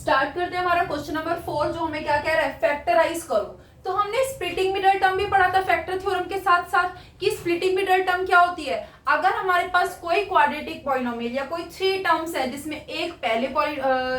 Start करते हैं हमारा क्वेश्चन नंबर 4 जो हमें क्या कह रहा है, फैक्टराइज करो। तो हमने स्प्लिटिंग मिडल टर्म भी पढ़ा था फैक्टर थ्योरम के साथ साथ कि स्प्लिटिंग मिडल टर्म क्या होती है। अगर हमारे पास कोई क्वाड्रेटिक पॉलिनोमियल या कोई 3 टर्म्स है जिसमें एक पहले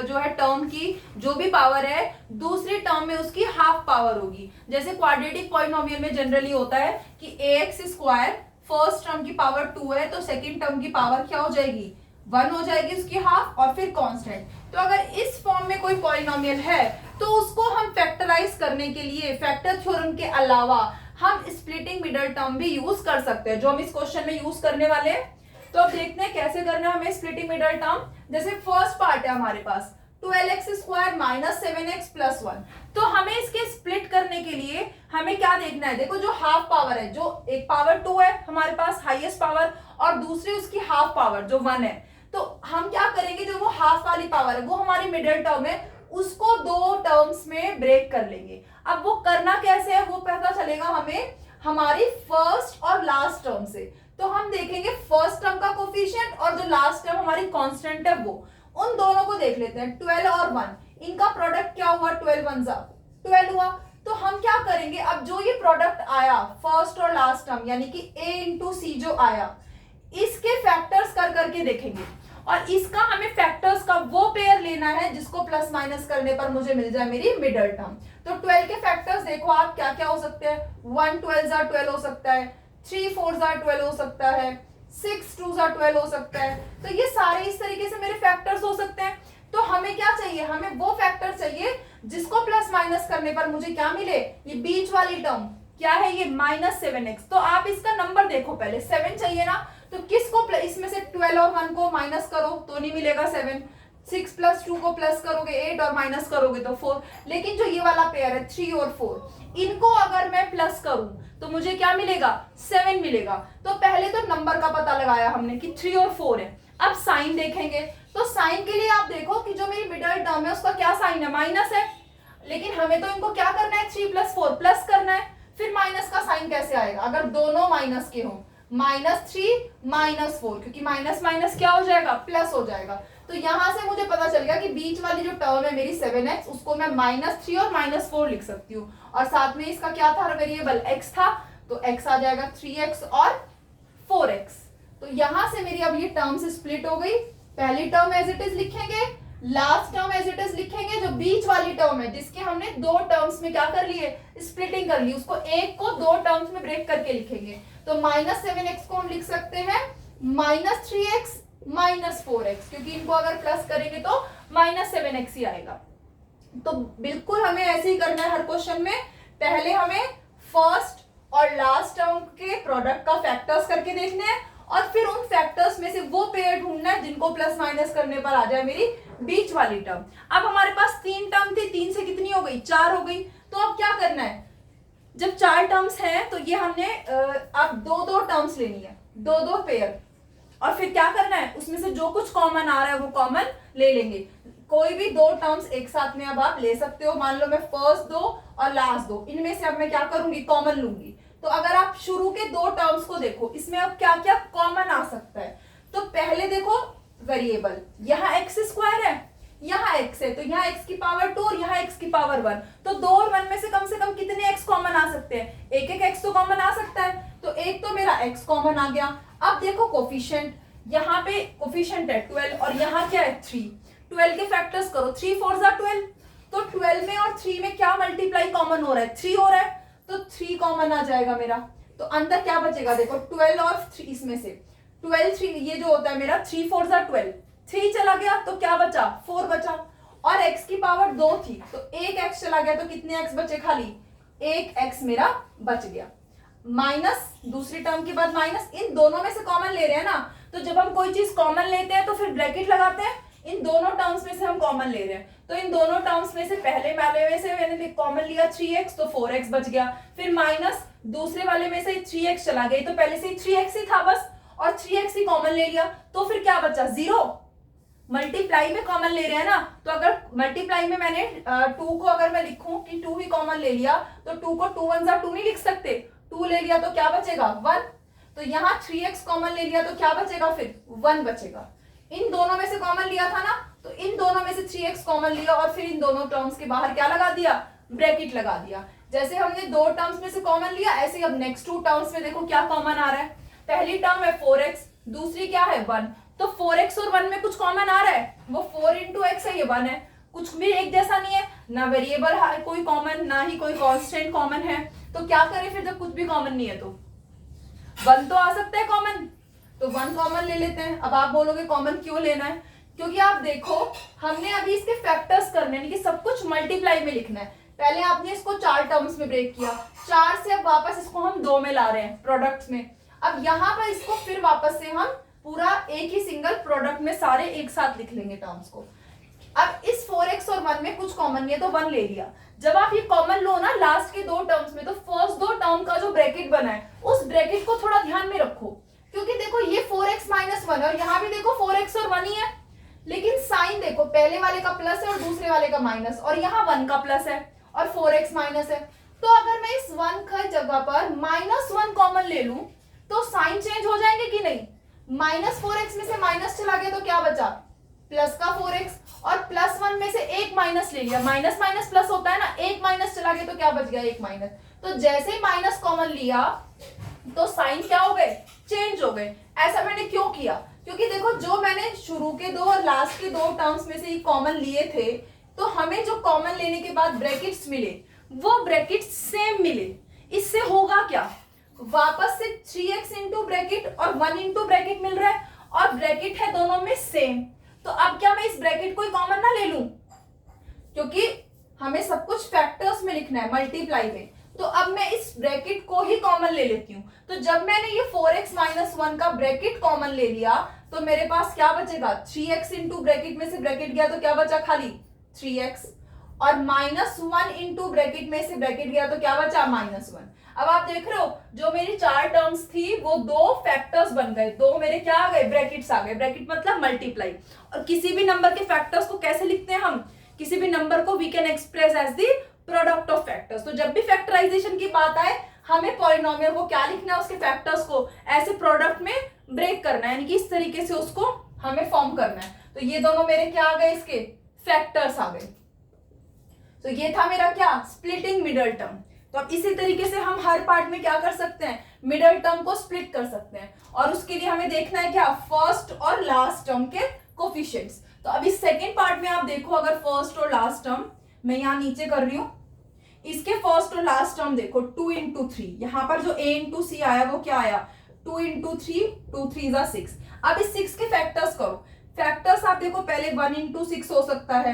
जो है टर्म की जो भी पावर है दूसरी टर्म में उसकी हाफ पावर होगी। जैसे क्वाड्रेटिक पॉलिनोमियल में जनरली होता है कि ax स्क्वायर फर्स्ट टर्म की पावर 2 है तो सेकेंड टर्म की पावर क्या हो जाएगी, 1 हो जाएगी उसकी हाफ और फिर कांस्टेंट। तो अगर इस फॉर्म में कोई पॉलिनोमियल है तो उसको हम फैक्टराइज करने के लिए फैक्टर थ्योरम के अलावा हम स्प्लिटिंग मिडल टर्म भी यूज कर सकते हैं, जो हम इस क्वेश्चन में यूज करने वाले हैं। तो अब देखते हैं कैसे करना है हमें स्प्लिटिंग मिडल टर्म। जैसे फर्स्ट पार्ट है हमारे पास 12x square minus 7x plus 1। तो हमें इसके स्प्लिट करने के लिए हमें क्या देखना है, देखो जो हाफ पावर है, जो एक पावर 2 है हमारे पास हाईएस्ट पावर और दूसरी उसकी हाफ पावर जो 1 है, तो हम क्या करेंगे, जो वो हाफ वाली पावर है वो हमारी मिडिल टर्म है, उसको दो टर्म्स में ब्रेक कर लेंगे। अब वो करना कैसे है वो पता चलेगा हमें हमारी फर्स्ट और लास्ट टर्म से। तो हम देखेंगे फर्स्ट टर्म का कोफिशिएंट और जो लास्ट टर्म हमारी कांस्टेंट है वो, उन दोनों को देख लेते हैं। 12 और 1 इनका प्रोडक्ट क्या हुआ, 12 1 12 हुआ। तो हम क्या करेंगे, अब जो ये प्रोडक्ट आया फर्स्ट और लास्ट टर्म यानी कि a इंटू सी जो आया, इसके फैक्टर्स कर करके देखेंगे और इसका हमें फैक्टर्स का वो पेयर लेना है जिसको प्लस माइनस करने पर मुझे मिल जाए मेरी मिडल टर्म। तो 12 के फैक्टर्स देखो आप क्या क्या हो सकते हैं, 1 12 12 हो सकता है, 3 4 12 हो सकता है, 6 2 12 हो सकता है। तो ये सारे इस तरीके से मेरे फैक्टर्स हो सकते हैं। तो हमें क्या चाहिए, हमें वो फैक्टर चाहिए जिसको प्लस माइनस करने पर मुझे क्या मिले, ये बीच वाली टर्म क्या है, ये -7x। तो आप इसका नंबर देखो, पहले 7 चाहिए ना, तो किसको इसमें से 12 और 1 को माइनस करो तो नहीं मिलेगा 7, 6 प्लस 2 को प्लस करोगे 8 और माइनस करोगे तो 4। लेकिन जो ये वाला पेयर है 3 और 4, इनको अगर मैं प्लस करूं तो मुझे क्या मिलेगा, 7 मिलेगा। तो पहले तो नंबर का पता लगाया हमने कि 3 और 4 है। अब साइन देखेंगे, तो साइन के लिए आप देखो कि जो मेरी मिडिल टर्म है उसका क्या साइन है, माइनस है। लेकिन हमें तो इनको क्या करना है, 3 + 4 प्लस करना है। फिर माइनस का साइन कैसे आएगा, अगर दोनों माइनस के हो, -3 -4, क्योंकि माइनस माइनस क्या हो जाएगा, प्लस हो जाएगा। तो यहां से मुझे पता चल गया कि बीच वाली जो टर्म है मेरी 7x, उसको मैं -3 और -4 लिख सकती हूँ। और साथ में इसका क्या था, वेरिएबल x था, तो x आ जाएगा 3x और 4x। तो यहां से मेरी अब ये टर्म्स स्प्लिट हो गई। पहली टर्म एज इट इज लिखेंगे, last term as it is लिखेंगे। जो बीच वाली टर्म है जिसके हमने दो टर्म्स में क्या कर लिए, स्प्लिटिंग कर ली, उसको एक को दो टर्म्स में ब्रेक करके लिखेंगे। तो -7x को हम लिख सकते हैं -3x -4x, क्योंकि इनको अगर प्लस करेंगे तो -7x ही आएगा। तो बिल्कुल हमें ऐसे ही करना है हर क्वेश्चन में। पहले हमें फर्स्ट और लास्ट टर्म के प्रोडक्ट का फैक्टर्स करके देखने हैं और फिर उन फैक्टर्स में से वो पेयर ढूंढना है जिनको प्लस माइनस करने पर आ जाए मेरी बीच वाली टर्म। अब हमारे पास 3 टर्म थी, 3 से कितनी हो गई, 4 हो गई। तो अब क्या करना है, जब 4 टर्म्स हैं तो ये हमने अब दो टर्म्स लेनी है, दो पेयर, और फिर क्या करना है, उसमें से जो कुछ कॉमन आ रहा है वो कॉमन ले लेंगे। कोई भी दो टर्म्स एक साथ में अब आप ले सकते हो। मान लो मैं फर्स्ट 2 और लास्ट 2, इनमें से अब मैं क्या करूंगी, कॉमन लूंगी। तो अगर आप शुरू के दो टर्म्स को देखो, इसमें अब क्या क्या कॉमन आ सकता है। तो पहले देखो वेरिएबल, यहाँ x स्क्वायर है, यहाँ x है, तो यहाँ x की पावर 2 और यहाँ x की पावर 1। तो 2 और 1 में से कम कितने x कॉमन आ सकते हैं, एक x तो कॉमन आ सकता है। तो एक तो मेरा x कॉमन आ गया। अब देखो कोफिशिएंट, यहाँ पे कोफिशिएंट है 12 और यहाँ क्या है 3। 12 के फैक्टर्स करो, 3 4 12। तो 12 में और 3 में क्या मल्टीप्लाई कॉमन हो रहा है, 3 हो रहा है, तो 3 कॉमन आ जाएगा मेरा। तो अंदर क्या बचेगा, देखो 12 और 3, इसमें से 12 3, ये जो होता है मेरा 3 4 12, 3 चला गया तो क्या बचा, 4 बचा। और x की पावर 2 थी तो एक x चला गया तो कितने x बचे, खाली एक x मेरा बच गया। माइनस, दूसरी टर्म के बाद माइनस, इन दोनों में से कॉमन ले रहे हैं ना, तो जब हम कोई चीज कॉमन लेते हैं तो फिर ब्रैकेट लगाते हैं। इन दोनों टर्म्स में से हम कॉमन ले रहे हैं, तो इन दोनों टर्म्स में से पहले वाले में से मैंने कॉमन लिया 3x, तो 4x बच गया। फिर माइनस, दूसरे वाले में से 3x चला गया, तो पहले से 3x ही था बस, और 3x ही कॉमन ले लिया, तो फिर क्या बचा, 0। मल्टीप्लाई में कॉमन ले रहे हैं ना, तो अगर मल्टीप्लाई में मैंने 2 को अगर मैं लिखूं कि 2 ही कॉमन ले लिया, तो 2 को 2 1 2 नहीं लिख सकते, 2 ले लिया तो क्या बचेगा, 1। तो यहाँ 3x कॉमन ले लिया तो क्या बचेगा, फिर 1 बचेगा। इन दोनों में से कॉमन लिया था ना, तो इन दोनों में से 3x कॉमन लिया और फिर इन दोनों टर्म्स के बाहर क्या लगा दिया, ब्रैकेट लगा दिया। जैसे हमने दो टर्म्स में से कॉमन लिया, ऐसे ही अब नेक्स्ट टू टर्म्स में देखो क्या कॉमन आ रहा है। पहली टर्म है 4x, दूसरी क्या है 1, तो 4x और 1 में कुछ कॉमन आ रहा है, वो 4 into x है, ये 1 है। कुछ भी एक जैसा नहीं है, ना वेरिएबल है कोई कॉमन, ना ही कोई कांस्टेंट कॉमन है, तो क्या करें फिर जब कुछ भी कॉमन नहीं है तो 1 तो आ सकता है कॉमन, तो 1 कॉमन ले लेते हैं। अब आप बोलोगे कॉमन क्यों लेना है, क्योंकि आप देखो हमने अभी इसके फैक्टर्स करने हैं, कि सब कुछ मल्टीप्लाई में लिखना है। पहले आपने इसको 4 टर्म्स में ब्रेक किया, 4 से अब वापस इसको हम 2 में ला रहे हैं प्रोडक्ट्स में। अब यहाँ पर इसको फिर वापस से हम पूरा एक ही सिंगल प्रोडक्ट में सारे एक साथ लिख लेंगे टर्म्स को। अब इस 4x और 1 में कुछ कॉमन नहीं है तो 1 ले लिया। जब आप ये कॉमन लो ना लास्ट के दो टर्म्स में, तो फर्स्ट दो टर्म का जो ब्रैकेट बना है उस ब्रैकेट को थोड़ा ध्यान में रखो, क्योंकि देखो ये 4x माइनस 1 और यहाँ भी देखो 4x और 1 ही है, लेकिन साइन देखो पहले वाले का प्लस है और दूसरे वाले का माइनस, और यहाँ 1 का प्लस है और 4x माइनस है। तो अगर मैं इस 1 की जगह पर -1 कॉमन ले लूं तो साइन चेंज हो जाएंगे कि नहीं। -4x में से माइनस चला गया तो क्या बचा, प्लस का 4x, और +1 में से एक माइनस ले लिया, माइनस माइनस प्लस होता है ना, एक माइनस चला गया तो क्या बच गया, एक माइनस। तो जैसे ही माइनस कॉमन लिया तो साइन क्या हो गए, चेंज हो गए। ऐसा मैंने क्यों किया, क्योंकि देखो जो मैंने शुरू के दो और लास्ट के दो टर्म्स में से कॉमन लिए थे, तो हमें जो कॉमन लेने के बाद ब्रैकेट्स मिले वो ब्रैकेट्स सेम मिले। इससे होगा क्या, वापस से 3x इंटू ब्रैकेट और 1 इंटू ब्रैकेट मिल रहा है, और ब्रैकेट है दोनों में सेम। तो अब क्या मैं इस ब्रैकेट को कॉमन ना ले लूं, क्योंकि हमें सब कुछ फैक्टर्स में लिखना है मल्टीप्लाई में, तो अब मैं इस ब्रैकेट को ही कॉमन ले लेती हूँ। तो जब मैंने ये 4x माइनस 1 का ब्रैकेट कॉमन ले लिया तो मेरे पास क्या बचेगा, 3x इंटू ब्रैकेट में से ब्रैकेट गया तो क्या बचा, खाली 3x, और -1 इंटू ब्रैकेट में से ब्रैकेट गया तो क्या बचा, -1। अब आप देख रहे हो जो मेरी 4 टर्म्स थी वो 2 फैक्टर्स बन गए, 2 मेरे क्या आ गए, ब्रैकेट्स आ गए। ब्रैकेट मतलब मल्टीप्लाई। और किसी भी नंबर के फैक्टर्स को कैसे लिखते हैं हम, किसी भी नंबर को we can express as the product of factors. तो जब भी फैक्टराइजेशन की बात आए हमें पॉलिनोमियल को क्या लिखना है, उसके फैक्टर्स को ऐसे प्रोडक्ट में ब्रेक करना है, यानी कि इस तरीके से उसको हमें फॉर्म करना है। तो ये दोनों मेरे क्या आ गए, इसके फैक्टर्स आ गए। तो ये था मेरा क्या, स्प्लिटिंग मिडल टर्म। तो अब इसी तरीके से हम हर पार्ट में क्या कर सकते हैं, मिडल टर्म को स्प्लिट कर सकते हैं, और उसके लिए हमें देखना है क्या, फर्स्ट और लास्ट टर्म के कोफिशिएंट्स। तो अभी सेकेंड पार्ट में आप देखो, अगर फर्स्ट और लास्ट टर्म मैं यहाँ नीचे कर रही हूँ, इसके फर्स्ट और लास्ट टर्म देखो 2 into 3, यहाँ पर जो a into c आया वो क्या आया, 2 into 3, 2 3 = 6। अब इस 6 के फैक्टर्स करो। फैक्टर्स आप देखो पहले 1 into 6 हो सकता है,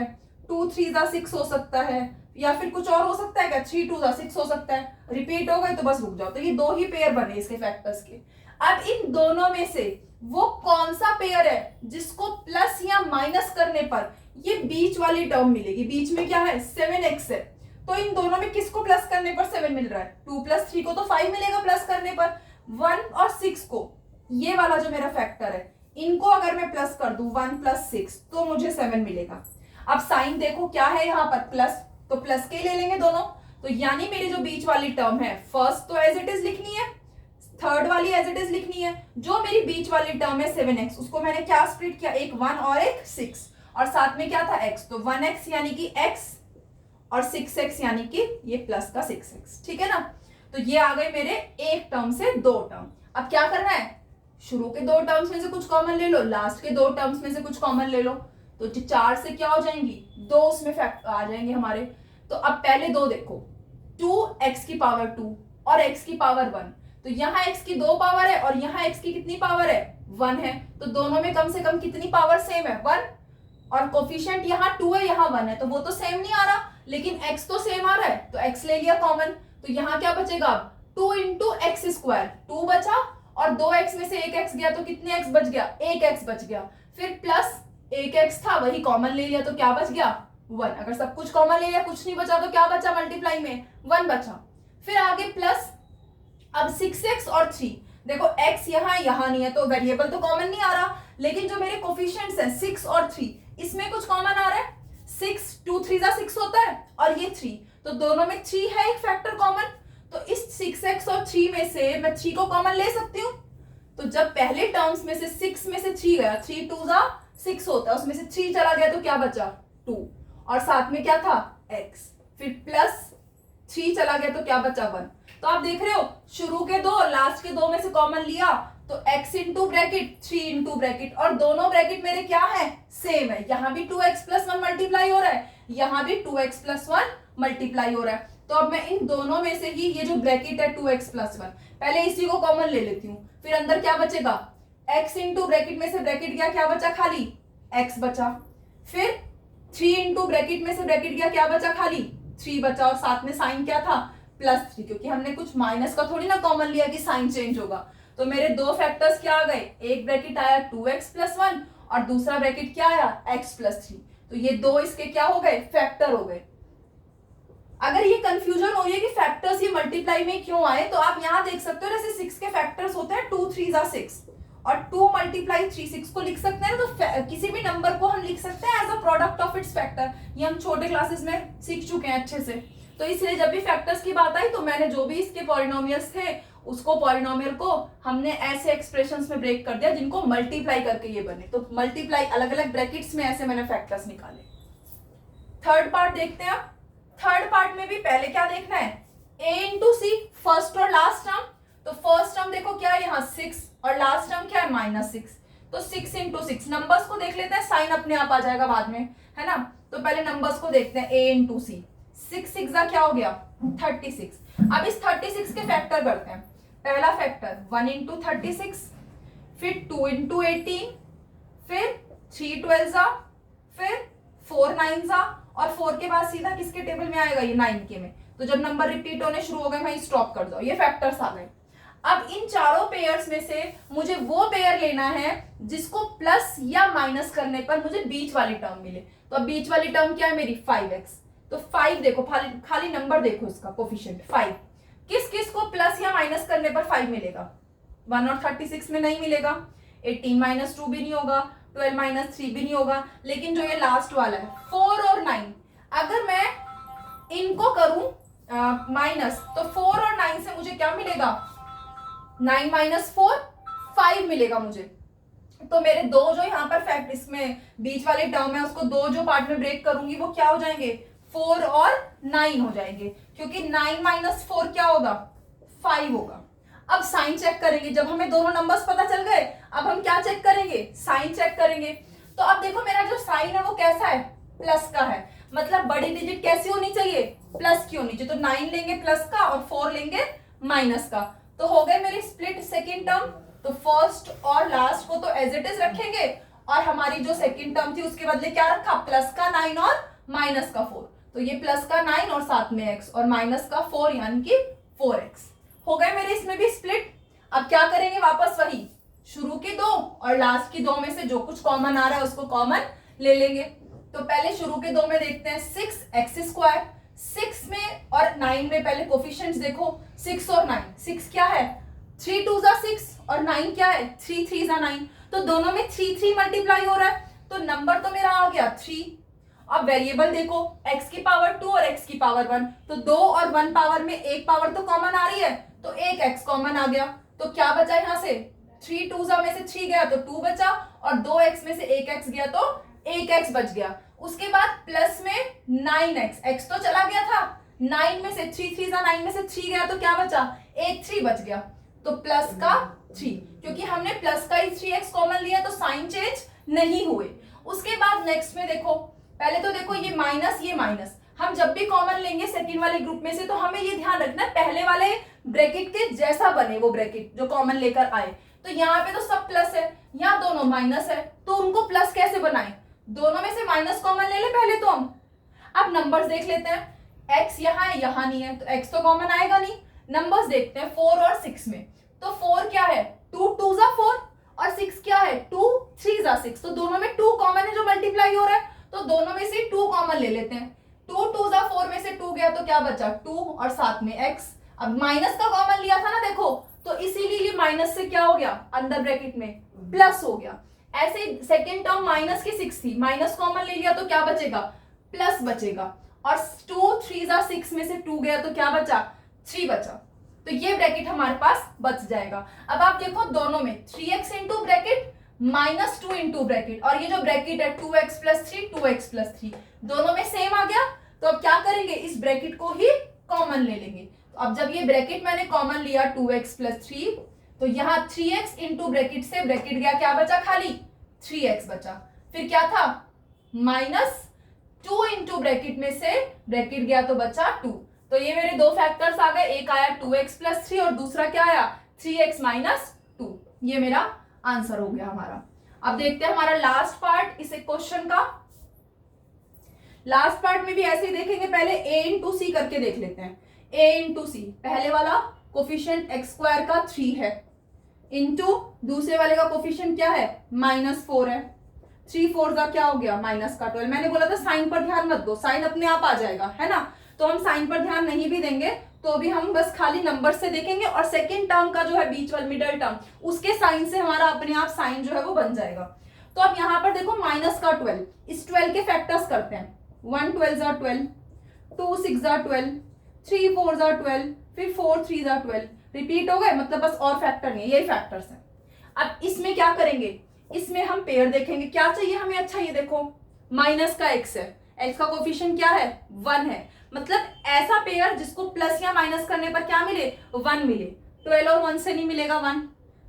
2 3 = 6 हो सकता है, या फिर कुछ और हो सकता है क्या, 3 2 = 6 हो सकता है। रिपीट हो गए तो बस रुक जाओ। तो ये 2 ही पेयर बने इसके फैक्टर्स के। अब इन दोनों में से वो कौन सा पेयर है जिसको प्लस या माइनस करने पर ये बीच वाली टर्म मिलेगी। बीच में क्या है, 7x है, तो इन दोनों में किसको प्लस करने पर 7 मिल रहा है, 2 + 3 को तो 5 मिलेगा प्लस करने पर, 1 और 6 को, ये वाला जो मेरा फैक्टर है, इनको अगर मैं प्लस कर दूं 1 + 6 तो मुझे 7 मिलेगा। अब साइन देखो क्या है यहाँ पर, प्लस, तो प्लस के ले लेंगे दोनों। तो यानी मेरी जो बीच वाली टर्म है, फर्स्ट तो एज इट इज लिखनी है, थर्ड वाली एज इट इज लिखनी है। जो मेरी बीच वाली टर्म है 7x, उसको मैंने क्या स्प्लिट किया, एक 1 और एक 6, और साथ में क्या था x, तो 1x यानी कि x और 6x यानी कि ये प्लस का 6x, ठीक है ना। तो ये आ गए मेरे एक टर्म से 2 टर्म। अब क्या करना है, शुरू के 2 टर्म्स में से कुछ कॉमन ले लो, लास्ट के 2 टर्म्स में से कुछ कॉमन ले लो, तो 4 से क्या हो जाएंगी, 2 उसमें फैक्ट आ जाएंगे हमारे। तो अब पहले 2 देखो, 2x⁻2 और x⁻1, तो यहाँ x की 2 पावर है और यहाँ x की कितनी पावर है, 1 है। तो दोनों में कम से कम कितनी पावर सेम है, 1, और कोफिशिएंट यहाँ 2 है यहाँ 1 है, तो वो तो सेम नहीं आ रहा, लेकिन x तो सेम आ रहा है, तो x ले लिया कॉमन। तो यहाँ क्या बचेगा, 2 × x², 2 बचा, और 2x में से 1x गया तो कितने x बच गया, 1x बच गया। फिर प्लस 1x था वही कॉमन ले लिया तो क्या बच गया, 1। अगर सब कुछ कॉमन ले लिया कुछ नहीं बचा तो क्या बचा, मल्टीप्लाई में 1 बचा। फिर आगे प्लस, अब 6x और 3, देखो x यहाँ नहीं है तो वेरिएबल तो कॉमन नहीं आ रहा, लेकिन जो मेरे कोफिशिएंट्स हैं 6 और 3, इसमें कुछ कॉमन आ रहा है। 6 2 3 = 6 होता है, और ये 3, तो दोनों में 3 है एक फैक्टर कॉमन। तो इस 6x और 3 में से मैं 3 को कॉमन ले सकती हूँ। तो जब पहले टर्म्स में से 6 में से 3 गया, 3 2 = 6 होता है, उसमें से 3 चला गया तो क्या बचा 2, और साथ में क्या था x, फिर प्लस 3 चला गया तो क्या बचा 1। तो आप देख रहे हो शुरू के दो और लास्ट के दो में से कॉमन लिया तो x into bracket 3 into bracket, और दोनों ब्रैकेट मेरे क्या है सेम है, यहाँ भी 2x प्लस 1 मल्टीप्लाई हो रहा है, यहाँ भी 2x प्लस 1 मल्टीप्लाई हो रहा है। तो अब मैं इन दोनों में से ही ये जो ब्रैकेट है 2x प्लस 1 पहले इसी को कॉमन ले लेती हूँ, फिर अंदर क्या बचेगा x इंटू ब्रैकेट में से ब्रैकेट गया क्या बचा खाली x बचा, फिर 3 इंटू ब्रैकेट में से ब्रैकेट गया क्या बचा खाली 3 बचा, और साथ में साइन क्या था +3, क्योंकि हमने कुछ माइनस का थोड़ी ना कॉमन लिया कि साइन चेंज होगा। तो मेरे दो फैक्टर्स क्या आ गए, एक ब्रैकेट आया 2x प्लस 1 और दूसरा ब्रैकेट क्या आया x प्लस 3, तो ये दो इसके क्या हो गए फैक्टर हो गए। अगर ये कंफ्यूजन हो रही है कि फैक्टर्स ये मल्टीप्लाई में क्यों आए, तो आप यहाँ देख सकते हो जैसे 6 के फैक्टर्स होते हैं 2 3 6 और 2 मल्टीप्लाई 3 6 को लिख सकते हैं ना, तो किसी भी नंबर को हम लिख सकते हैं as a product of its factor, ये हम छोटे क्लासेस में सीख चुके हैं अच्छे से। तो इसलिए जब भी फैक्टर्स की बात आई तो मैंने जो भी इसके पॉलिनोमियल्स थे उसको पॉलिनोमियल को हमने ऐसे एक्सप्रेशंस में ब्रेक कर दिया जिनको मल्टीप्लाई करके ये बने, तो मल्टीप्लाई अलग अलग ब्रैकेट्स में ऐसे मैंने फैक्टर्स निकाले। थर्ड पार्ट देखते हैं। अब थर्ड पार्ट में भी पहले क्या देखना है a इंटू सी, फर्स्ट और लास्ट टर्म। तो फर्स्ट टर्म देखो क्या है यहाँ 6 और लास्ट टर्म क्या है -6, तो 6 इंटू 6। नंबर्स को देख लेते हैं, साइन अपने आप आ जाएगा बाद में, है ना। तो पहले नंबर्स को देखते हैं a इंटू सी, 6 6 क्या हो गया 36। अब इस 36 के फैक्टर करते हैं। पहला फैक्टर 1 इंटू 36, फिर 2 इंटू 18, फिर 3 12 फिर 4 9 और 4 के बाद सीधा किसके टेबल में आएगा ये 9 के में। तो जब नंबर रिपीट होने शुरू हो गए वहीं स्टॉप कर दो, ये फैक्टर्स आ गए। अब इन चारों पेयर्स में से मुझे वो पेयर लेना है जिसको प्लस या माइनस करने पर मुझे बीच वाली टर्म मिले। तो अब बीच वाली टर्म क्या है मेरी 5x, तो 5 देखो खाली नंबर देखो इसका कोफिशिएंट 5, किस किस को प्लस या माइनस करने पर 5 मिलेगा, 1 और 36 में नहीं मिलेगा, 18 - 2 भी नहीं होगा, 12 - 3 भी नहीं होगा, लेकिन जो ये लास्ट वाला है 4 और 9, अगर मैं इनको करूं माइनस तो 4 और 9 से मुझे क्या मिलेगा 9 - 4 5 मिलेगा मुझे। तो मेरे दो जो यहाँ पर फैक्ट इसमें बीच वाले टर्म है उसको दो जो पार्ट में ब्रेक करूंगी वो क्या हो जाएंगे 4 और 9 हो जाएंगे, क्योंकि 9 - 4 क्या होगा 5 होगा। अब साइन चेक करेंगे, जब हमें दोनों नंबर्स पता चल गए अब हम क्या चेक करेंगे साइन चेक करेंगे। तो अब देखो मेरा जो साइन है वो कैसा है प्लस का है, मतलब बड़ी डिजिट कैसी होनी चाहिए प्लस की होनी चाहिए। तो 9 लेंगे प्लस का और 4 लेंगे माइनस का, तो हो गए मेरी स्प्लिट सेकेंड टर्म। तो फर्स्ट और लास्ट को तो एज इट इज रखेंगे और हमारी जो सेकेंड टर्म थी उसके बदले क्या रखा प्लस का 9 और माइनस का 4, तो ये प्लस का 9 और साथ में x और माइनस का 4 यानी कि 4x हो गए मेरे इसमें भी स्प्लिट। अब क्या करेंगे वापस वही शुरू के दो और लास्ट की दो में से जो कुछ कॉमन आ रहा है उसको कॉमन ले लेंगे। तो पहले शुरू के दो में देखते हैं 6x², 6 में और 9 में पहले कोफिशिएंट्स देखो 6 और 9, 6 क्या है 3 2 6 और 9 क्या है 3 3 9, तो दोनों में 3 3 मल्टीप्लाई हो रहा है, तो नंबर तो मेरा आ गया 3। अब वेरिएबल देखो x की पावर 2 और x की पावर 1, तो 2 और 1 पावर में एक पावर तो कॉमन आ रही है तो एक x कॉमन आ गया, तो क्या बचा यहाँ से 3 2 में से 3 गया तो 2 बचा और 2x में से एक x गया तो एक x बच गया। उसके बाद प्लस में 9x, x तो चला गया था 9 में से 3 3 9 में से 3 गया तो क्या बचा एक 3 बच गया, तो प्लस का 3, क्योंकि हमने प्लस का ही 3x कॉमन लिया तो साइन चेंज नहीं हुए। उसके बाद नेक्स्ट में देखो पहले तो देखो ये माइनस हम जब भी कॉमन लेंगे सेकंड वाले ग्रुप में से तो हमें ये ध्यान रखना है पहले वाले ब्रैकेट के जैसा बने वो ब्रैकेट जो कॉमन लेकर आए। तो यहाँ पे तो सब प्लस है, यहाँ दोनों माइनस है, तो उनको प्लस कैसे बनाए, दोनों में से माइनस कॉमन ले ले पहले तो हम। अब नंबर्स देख लेते हैं, x यहाँ है यहाँ नहीं है तो x तो कॉमन आएगा नहीं। नंबर्स देखते हैं 4 और 6 में, तो 4 क्या है 2 2 4 और 6 क्या है 2 3 6, तो दोनों में 2 कॉमन है जो मल्टीप्लाई हो रहा है, तो दोनों में से 2 कॉमन ले लेते हैं। 2 2 4 में से 2 गया तो क्या बचा 2 और साथ में x। अब माइनस का कॉमन लिया था ना देखो, तो इसीलिए ये माइनस से क्या हो गया अंदर ब्रैकेट में प्लस हो गया। ऐसे सेकेंड टर्म माइनस की 6 थी, माइनस कॉमन ले लिया तो क्या बचेगा प्लस बचेगा, और 2 3 6 में से 2 गया तो क्या बचा 3 बचा, तो ये ब्रैकेट हमारे पास बच जाएगा। अब आप देखो दोनों में 3x into bracket minus 2 into bracket, और ये जो ब्रैकेट है 2x प्लस 3 2x प्लस 3 दोनों में सेम आ गया। तो अब क्या करेंगे, इस ब्रैकेट को ही कॉमन ले लेंगे। तो अब जब ये ब्रैकेट मैंने कॉमन लिया 2x प्लस 3, तो यहाँ 3x इंटू ब्रैकेट से ब्रैकेट गया, क्या बचा, खाली 3x बचा। फिर क्या था, माइनस 2 इंटू ब्रैकेट में से ब्रैकेट गया तो बचा 2। तो ये मेरे दो फैक्टर्स आ गए, एक आया 2x प्लस 3 और दूसरा क्या आया 3x माइनस 2। ये मेरा आंसर हो गया हमारा। अब देखते हैं हमारा लास्ट पार्ट इस क्वेश्चन का। लास्ट पार्ट में भी ऐसे ही देखेंगे, पहले a इंटू सी करके देख लेते हैं। a इंटू सी, पहले वाला कोफिशिएंट x स्क्वायर का 3 है, इंटू दूसरे वाले का कोफिशिएंट क्या है -4 है। 3 4 का क्या हो गया माइनस का 12। मैंने बोला था साइन पर ध्यान मत दो, साइन अपने आप आ जाएगा, है ना। तो हम साइन पर ध्यान नहीं भी देंगे तो भी हम बस खाली नंबर से देखेंगे, और सेकेंड टर्म का जो है बीच वाला मिडल टर्म, उसके साइन से हमारा अपने आप साइन जो है वो बन जाएगा। तो अब यहाँ पर देखो माइनस का 12, इस 12 के फैक्टर्स करते हैं। 1 12 = 12, 2 6 = 12, 3 4 = 12, फिर 4 3 = 12। रिपीट हो गए, मतलब बस और फैक्टर नहीं है, यही फैक्टर्स हैं। अब इसमें क्या करेंगे, इसमें हम पेयर देखेंगे, क्या चाहिए हमें। अच्छा ये देखो माइनस का x है, x का कोफिशिएंट क्या है 1 है, मतलब ऐसा पेयर जिसको प्लस या माइनस करने पर क्या मिले 1 मिले। 12 और 1 से नहीं मिलेगा 1,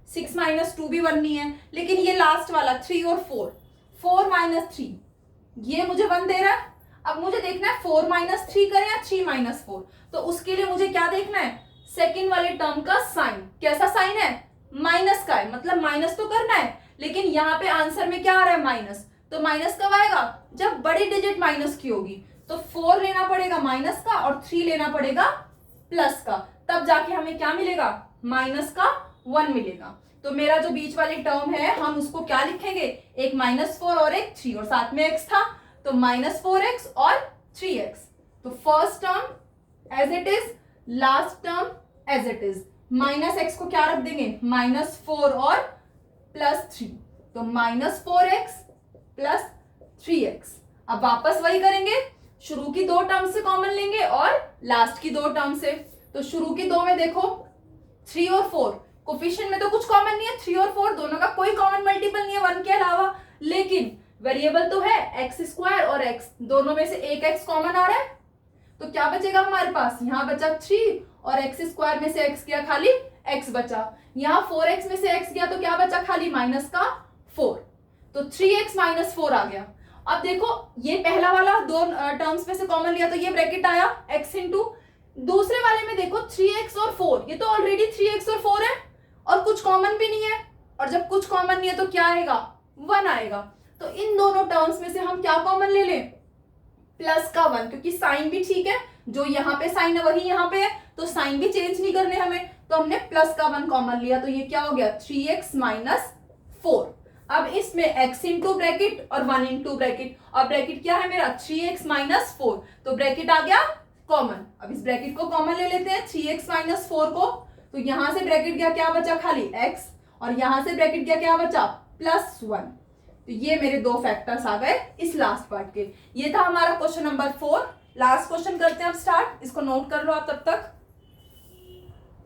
6 - 2 भी 1 नहीं है। लेकिन ये लास्ट वाला 3 और 4, 4 - 3 ये मुझे 1 दे रहा है। अब मुझे देखना है 4 - 3 करें या 3 - 4, तो उसके लिए मुझे क्या देखना है, सेकेंड वाले टर्म का साइन। कैसा साइन है, माइनस का है, मतलब माइनस तो करना है, लेकिन यहाँ पे आंसर में क्या आ रहा है माइनस। तो माइनस कब आएगा, जब बड़ी डिजिट माइनस की होगी। तो 4 लेना पड़ेगा माइनस का और 3 लेना पड़ेगा प्लस का, तब जाके हमें क्या मिलेगा माइनस का 1 मिलेगा। तो मेरा जो बीच वाली टर्म है हम उसको क्या लिखेंगे, एक -4 और एक 3, और साथ में x था तो -4x और 3x। तो first term as it is, last term as it is. -x को क्या रख देंगे -4 और +3, तो -4x + 3x। अब वापस वही करेंगे, शुरू की 2 टर्म से कॉमन लेंगे और लास्ट की 2 टर्म से। तो शुरू की 2 में देखो 3 और 4, कोफिशिएंट में तो कुछ कॉमन नहीं है, 3 और 4 दोनों का कोई कॉमन मल्टीपल नहीं है 1 के अलावा, लेकिन वेरिएबल तो है x² और x, दोनों में से एक x कॉमन आ रहा है। तो क्या बचेगा हमारे पास, यहाँ बचा 3 और x² में से x गया, खाली x बचा। यहाँ 4x में से x गया तो क्या बचा, खाली -4। तो 3x - 4 आ गया। अब देखो ये पहला वाला 2 टर्म्स में से कॉमन लिया तो ये ब्रैकेट आया x इंटू, दूसरे वाले में देखो 3x और 4, ये तो ऑलरेडी 3x और 4 है और कुछ कॉमन भी नहीं है, और जब कुछ कॉमन नहीं है तो क्या आएगा 1 आएगा। तो इन दोनों टर्म्स में से हम क्या कॉमन ले लें, प्लस का 1, क्योंकि साइन भी ठीक है, जो यहाँ पे साइन है वही यहाँ पे है, तो साइन भी चेंज नहीं करने हमें, तो हमने प्लस का 1 कॉमन लिया। तो ये क्या हो गया 3x - 4। अब इसमें x इंटू ब्रैकेट और 1 इंटू ब्रैकेट, और ब्रैकेट क्या है मेरा 3x - 4, तो ब्रैकेट आ गया कॉमन। अब इस ब्रैकेट को कॉमन ले लेते हैं 3x - 4 को, तो यहां से ब्रैकेट गया क्या बचा, खाली x, और यहां से ब्रैकेट गया क्या बचा +1। तो ये मेरे 2 फैक्टर्स आ गए इस लास्ट पार्ट के। ये था हमारा क्वेश्चन नंबर 4। लास्ट क्वेश्चन करते हैं अब स्टार्ट, इसको नोट कर लो आप तब तक।